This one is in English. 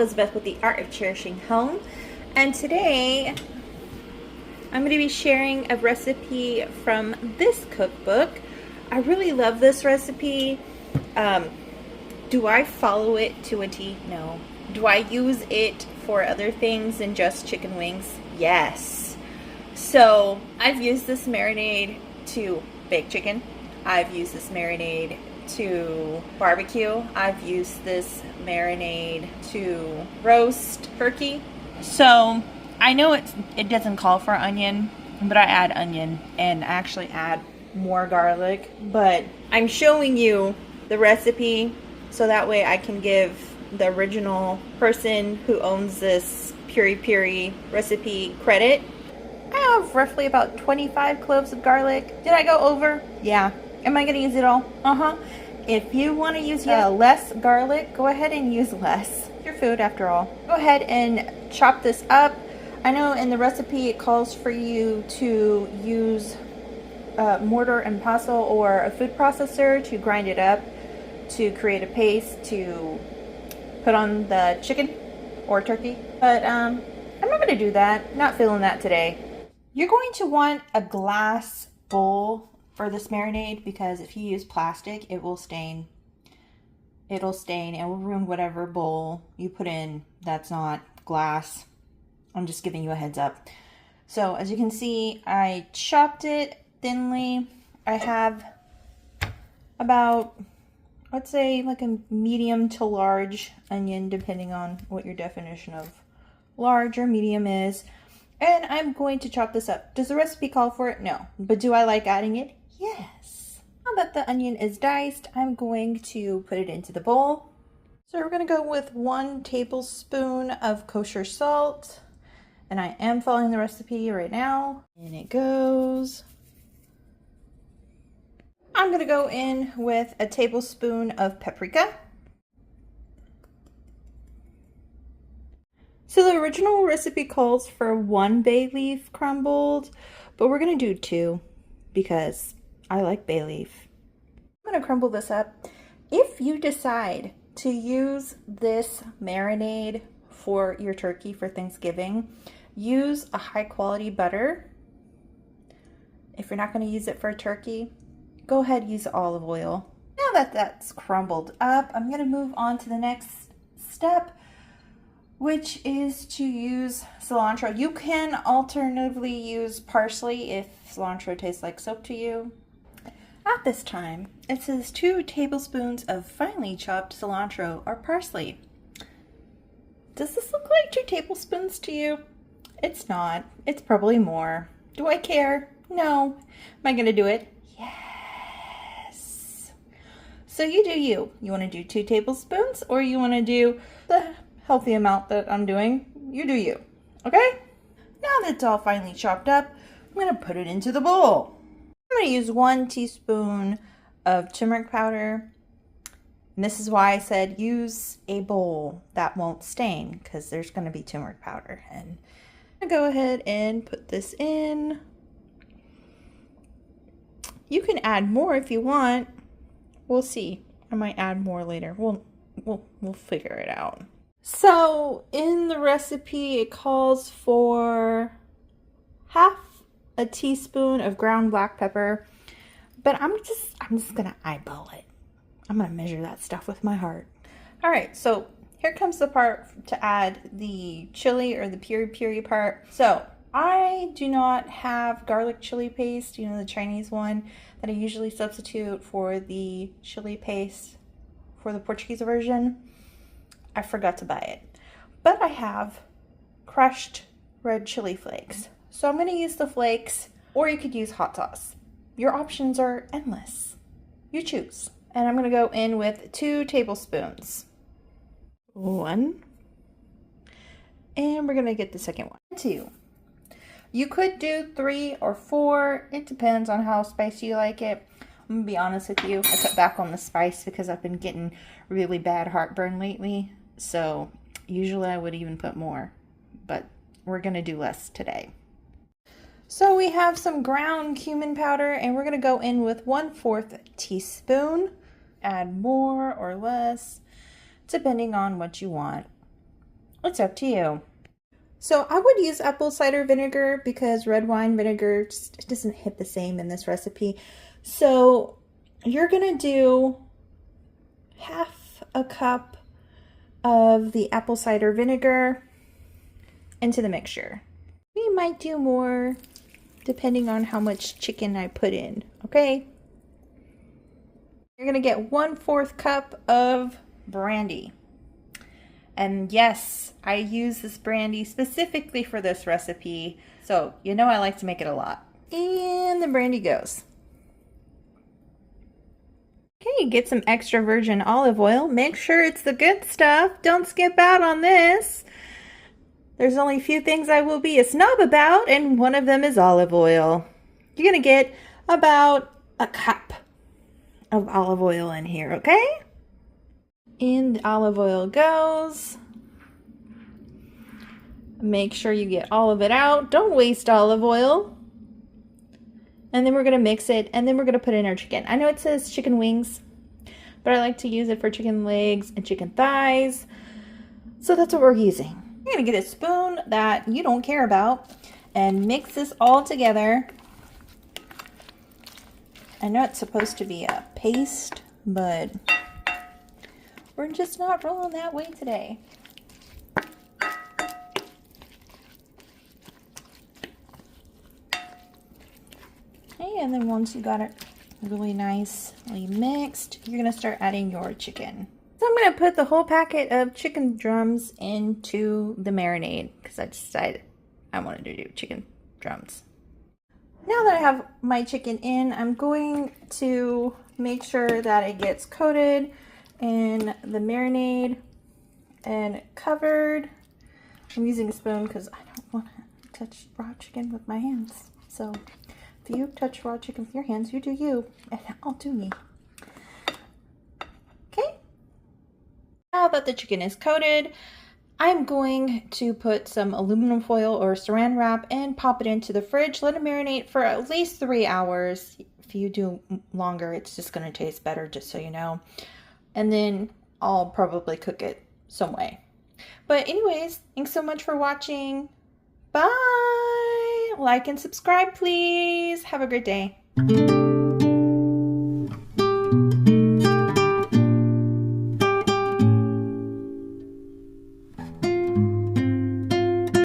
Elizabeth with the Art of Cherishing Home, and today I'm going to be sharing a recipe from this cookbook. I really love this recipe. Do I follow it to a T? No. Do I use it for other things than just chicken wings? Yes. So I've used this marinade to bake chicken. I've used this marinade to barbecue. I've used this marinade to roast turkey. So I know it doesn't call for onion, but I add onion and actually add more garlic. But I'm showing you the recipe so that way I can give the original person who owns this Piri Piri recipe credit. I have roughly about 25 cloves of garlic. Did I go over? Yeah. Am I going to use it all? If you want to use less garlic, go ahead and use less. Your food after all. Go ahead and chop this up. I know in the recipe it calls for you to use mortar and pestle or a food processor to grind it up to create a paste to put on the chicken or turkey. But I'm not going to do that. Not feeling that today. You're going to want a glass bowl for this marinade because if you use plastic, it will stain. It'll stain. It will ruin whatever bowl you put in that's not glass. I'm just giving you a heads up. So as you can see, I chopped it thinly. I have about, let's say, like a medium to large onion, depending on what your definition of large or medium is. And I'm going to chop this up. Does the recipe call for it? No. But do I like adding it? Yes. Now that the onion is diced, I'm going to put it into the bowl. So we're going to go with 1 tablespoon of kosher salt. And I am following the recipe right now. And it goes. I'm going to go in with a tablespoon of paprika. So the original recipe calls for 1 bay leaf crumbled, but we're going to do 2 because I like bay leaf. I'm going to crumble this up. If you decide to use this marinade for your turkey for Thanksgiving, use a high quality butter. If you're not going to use it for a turkey, go ahead and use olive oil. Now that that's crumbled up, I'm going to move on to the next step, which is to use cilantro. You can alternatively use parsley if cilantro tastes like soap to you. At this time, it says 2 tablespoons of finely chopped cilantro or parsley. Does this look like 2 tablespoons to you? It's not. It's probably more. Do I care? No. Am I going to do it? Yes. So you do you. You want to do 2 tablespoons or you want to do the healthy amount that I'm doing? You do you. Okay? Now that it's all finely chopped up, I'm going to put it into the bowl. I'm going to use 1 teaspoon of turmeric powder. And this is why I said use a bowl that won't stain because there's going to be turmeric powder. And I'm going to go ahead and put this in. You can add more if you want. We'll see. I might add more later. We'll figure it out. So in the recipe, it calls for half a teaspoon of ground black pepper, but I'm just gonna eyeball it. I'm gonna measure that stuff with my heart. All right, so here comes the part to add the chili or the piri piri part. So I do not have garlic chili paste, you know, the Chinese one that I usually substitute for the chili paste for the Portuguese version. I forgot to buy it, but I have crushed red chili flakes. So I'm going to use the flakes, or you could use hot sauce. Your options are endless. You choose. And I'm going to go in with 2 tablespoons. 1. And we're going to get the second one. 2. You could do 3 or 4. It depends on how spicy you like it. I'm going to be honest with you. I cut back on the spice because I've been getting really bad heartburn lately. So usually I would even put more, but we're going to do less today. So we have some ground cumin powder and we're going to go in with 1/4 teaspoon. Add more or less depending on what you want. It's up to you. So I would use apple cider vinegar because red wine vinegar just doesn't hit the same in this recipe. So you're gonna do half a cup of the apple cider vinegar into the mixture. We might do more depending on how much chicken I put in, okay? You're gonna get 1/4 cup of brandy. And yes, I use this brandy specifically for this recipe, so you know I like to make it a lot. And the brandy goes. Okay, get some extra virgin olive oil. Make sure it's the good stuff. Don't skip out on this. There's only a few things I will be a snob about, and one of them is olive oil. You're gonna get about a cup of olive oil in here, okay? In the olive oil goes. Make sure you get all of it out. Don't waste olive oil. And then we're going to mix it, and then we're going to put in our chicken. I know it says chicken wings, but I like to use it for chicken legs and chicken thighs. So that's what we're using. You're going to get a spoon that you don't care about and mix this all together. I know it's supposed to be a paste, but we're just not rolling that way today. Okay, and then once you got it really nicely mixed, you're gonna start adding your chicken. So I'm gonna put the whole packet of chicken drums into the marinade because I decided I wanted to do chicken drums. Now that I have my chicken in, I'm going to make sure that it gets coated in the marinade and covered. I'm using a spoon because I don't want to touch raw chicken with my hands. So if you touch raw chicken with your hands, you do you, and I'll do me. Okay. Now that the chicken is coated, I'm going to put some aluminum foil or saran wrap and pop it into the fridge. Let it marinate for at least 3 hours. If you do longer, it's just going to taste better, just so you know. And then I'll probably cook it some way. But anyways, thanks so much for watching. Bye! Like and subscribe, please. Have a great day.